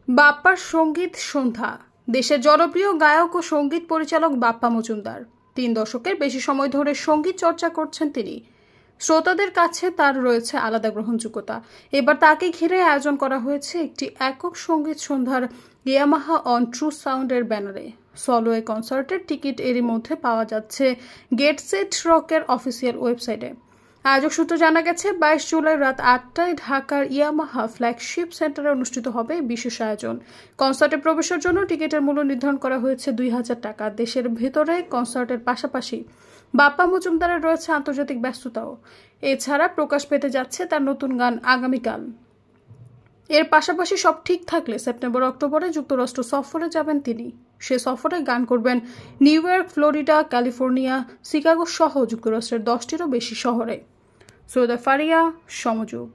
বাপ্পার সঙ্গীত সন্ধ্যা। দেশের জনপ্রিয় গায়ক ও সঙ্গীত পরিচালক বাপ্পা মজুমদার 3 দশকের বেশি সময় ধরে সঙ্গীত চর্চা করছেন তিনি। শ্রোতাদের কাছে তার রয়েছে আলাদা গ্রহণযোগ্যতা। এবার তাকে ঘিরে আয়োজন করা হয়েছে একটি একক সঙ্গীত সন্ধ্যার ইয়ামাহা অন ট্রু সাউন্ডের ব্যানারে। সলো এ কনসার্টের টিকিট এরই মধ্যে পাওয়া যাচ্ছে গেট সেট রকের অফিসিয়াল ওয়েবসাইটে। আয়োজক সূত্র জানা গেছে 22 জুলাই রাত 8টায় ঢাকার ইয়ামাহা ফ্ল্যাগশিপ সেন্টারে অনুষ্ঠিত হবে বিশেষ আয়োজন। কনসার্টে প্রবেশের জন্য টিকিটের মূল্য নির্ধারণ করা হয়েছে 2000 টাকা। দেশের ভেতরে কনসার্টের পাশাপাশি বাপ্পা মজুমদারের রয়েছে আন্তর্জাতিক ব্যস্ততাও। এছাড়া প্রকাশ পেতে যাচ্ছে তার নতুন গান আগামীকাল। এর পাশাপাশি সব ঠিক থাকলে সেপ্টেম্বর-অক্টোবরে যুক্তরাষ্ট্র সফরে যাবেন তিনি। সে সফরে গান করবেন new York, Florida, California, Chicago সহ যুক্তরাষ্ট্রের 10টিরও বেশি শহরে। সৈয়দা ফারিয়া, সমযোগ।